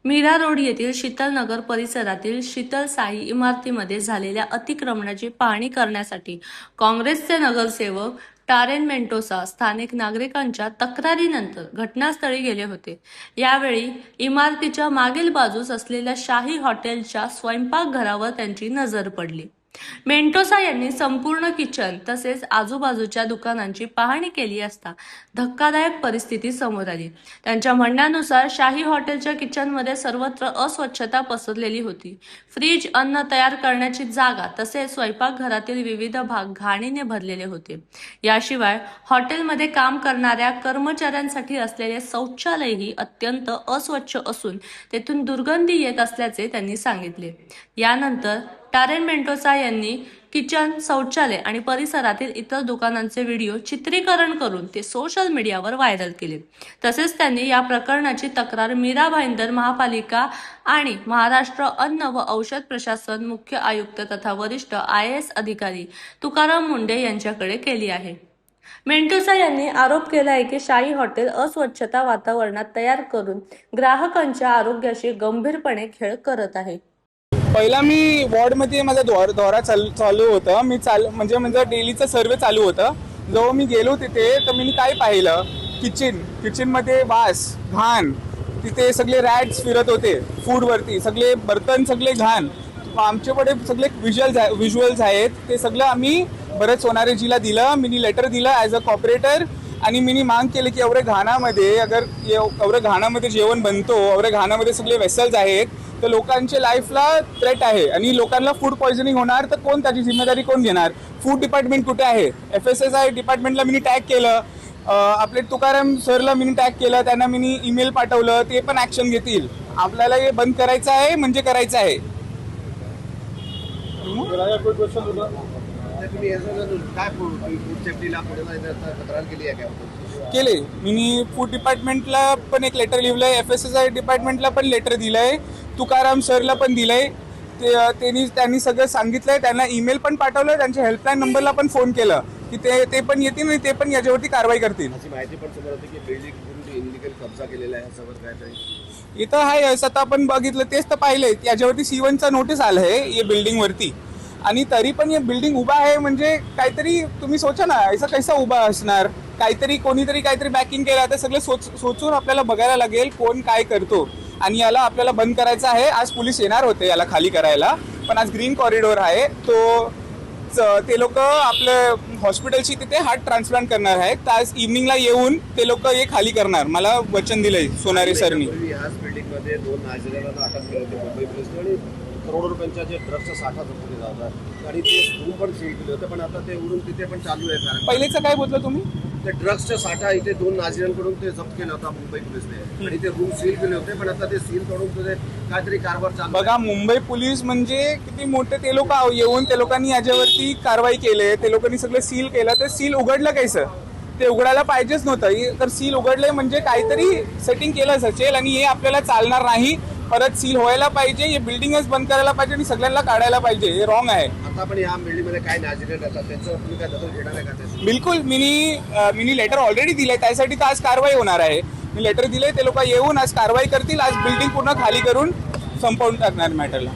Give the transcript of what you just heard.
Mira road येथील शीतलनगर परिसरातील शीतलसाई इमारतीमध्ये झालेल्या अतिक्रमणाची पाहणी करण्यासाठी काँग्रेसचे नगरसेवक टारेन मेंटोसा स्थानिक नागरिकांच्या तक्रारीनंतर घटनास्थळी गेले होते। यावेळी इमारतीच्या मागील बाजूस असलेल्या शाही हॉटेलच्या स्वयंपाकघरावर त्यांची नजर पडली। मेंटोसा यांनी संपूर्ण किचन तसेच आजूबाजूच्या दुकानांची पाहणी केली असता धक्कादायक परिस्थिती समोर आली। त्यांच्या म्हणण्यानुसार शाही हॉटेलच्या किचनमध्ये सर्वत्र अस्वच्छता पसरलेली होती। फ्रीज, अन्न तयार करण्याची जागा तसेच स्वयंपाकघरातील विविध भाग घाणीने भरलेले होते। याशिवाय हॉटेलमध्ये काम करणाऱ्या कर्मचाऱ्यांसाठी असलेले शौचालयही अत्यंत अस्वच्छ असून तेथून दुर्गंधी येत असल्याचे त्यांनी सांगितले। यानंतर टारेन मेंटोसा यांनी किचन, शौचालय आणि परिसरातील इतर दुकानांचे व्हिडिओ चित्रीकरण करून ते सोशल मीडियावर व्हायरल केले। तसेच त्यांनी या प्रकरणाची तक्रार मीरा भाईंदर महापालिका आणि महाराष्ट्र अन्न व औषध प्रशासन मुख्य आयुक्त तथा वरिष्ठ IAS अधिकारी तुकाराम मुंडे यांच्याकडे केली आहे। मेंटोसा यांनी आरोप केला आहे की शाही हॉटेल अस्वच्छता वातावरणात तयार करून ग्राहकांच्या आरोग्याशी गंभीरपणे खेळ करत आहे। पहिला मी वॉर्डमध्ये माझा दौरा चालू होता। म्हणजे डेलीचा सर्वे चालू होता। जेव्हा मी गेलो तिथे तर मी काय पाहिलं, किचनमध्ये वास, घाण, तिथे सगळे रॅट्स फिरत होते, फूडवरती सगळे बर्तन सगळे घाण। आमच्याकडे सगळे विज्युअल्स आहेत, ते सगळं आम्ही भरत सोनारेजीला दिलं। मी लेटर दिलं ॲज अ कॉपरेटर आणि मी मांग केली की एवढ्या घाणामध्ये जेवण बनतो, एवढ्या घाणामध्ये सगळे वेसल्स आहेत, तर लोकांच्या लाईफला थ्रेट आहे आणि लोकांना फूड पॉयझनिंग होणार, तर कोण त्याची जिम्मेदारी कोण घेणार? फूड डिपार्टमेंट कुठे आहे? FSSAI डिपार्टमेंटला मी टॅग केलं, आपले तुकाराम सरला मी टॅग केलं, त्यांना मी ईमेल पाठवलं, ते पण ॲक्शन घेतील। आपल्याला हे बंद करायचं आहे म्हणजे करायचं आहे। केले मी फूड डिपार्टमेंटला पण एक लेटर लिहिलंय, FSSAI डिपार्टमेंटला पण लेटर दिलंय, तुकाराम सरला पण दिलंय। त्यांनी सगळं सांगितलंय, त्यांना ईमेल पण पाठवलं, त्यांच्या हेल्पलाईन नंबरला पण फोन केलं की ते पण येतील आणि ते पण याच्यावरती कारवाई करतील। माहिती पण समोर होती की बिल्डिंग इनलिगल कब्जा केलेला आहे असं काहीतरी इथं आहे, असं तर आपण बघितलं, तेच तर पाहिलंय, याच्यावरती C1चा नोटीस आलं आहे या बिल्डिंग वरती, आणि तरी पण हे बिल्डिंग उभा आहे म्हणजे काहीतरी तुम्ही सोचा ना, असं कैसा उभा असणार? कोणीतरी काहीतरी बॅकिंग केलं, तर सगळं सोचून आपल्याला बघायला लागेल कोण काय करतो, आणि याला आपल्याला बंद करायचं आहे। आज पोलीस येणार होते याला खाली करायला, पण आज ग्रीन कॉरिडॉर आहे, ते लोक आपलं हॉस्पिटलची तिथे हार्ट ट्रान्सप्लांट करणार आहेत, तर आज इव्हनिंगला येऊन ते लोक हे खाली करणार, मला वचन दिलंय सोनारे सरनी। याच बिल्डिंगमध्ये 2 नागरिकांना अटक केली होती मुंबई पोलिसने आणि करोडो रुपयांचा जे ड्रग्सचा साठा जप्त केला होता आणि ते रूम पण सील केले होते, पण आता ते उडून तिथे पण चालू आहे। कारण पहिलेचं काय बोललं तुम्ही? ते ड्रग्सचा साठा इथे 2 नागरिकांकडून ते जप्त केला होता मुंबई पोलिसने, आणि ते रूम सील केले होते, पण आता ते सील तोडून तुझे काहीतरी कारभार चालू। बघा, मुंबई पोलीस म्हणजे किती मोठे ते लोक येऊन ते लोकांनी याच्यावरती कारवाई केली, ते लोकांनी सगळं सील केलं, तर सील उघडलं कैसं? ते उघडायला पाहिजेच नव्हतं, तर सील उघडले म्हणजे काहीतरी सेटिंग केलं असेल, आणि हे आपल्याला चालणार नाही। परत सील व्हायला पाहिजे, हे बिल्डिंगच बंद करायला पाहिजे आणि सगळ्यांना काढायला पाहिजे, हे रॉंग आहे। आता पण या बिल्डिंगमध्ये काय नागरिक असतात त्यांचं तुम्ही काय दखल घेणार आहे का? बिलकुल, मिनी लेटर ऑलरेडी दिलंय, त्यासाठी तर आज कारवाई होणार आहे। मी लेटर दिलंय, ते लोक येऊन आज कारवाई करतील, आज बिल्डिंग पूर्ण खाली करून संपवून टाकणार मॅटरला।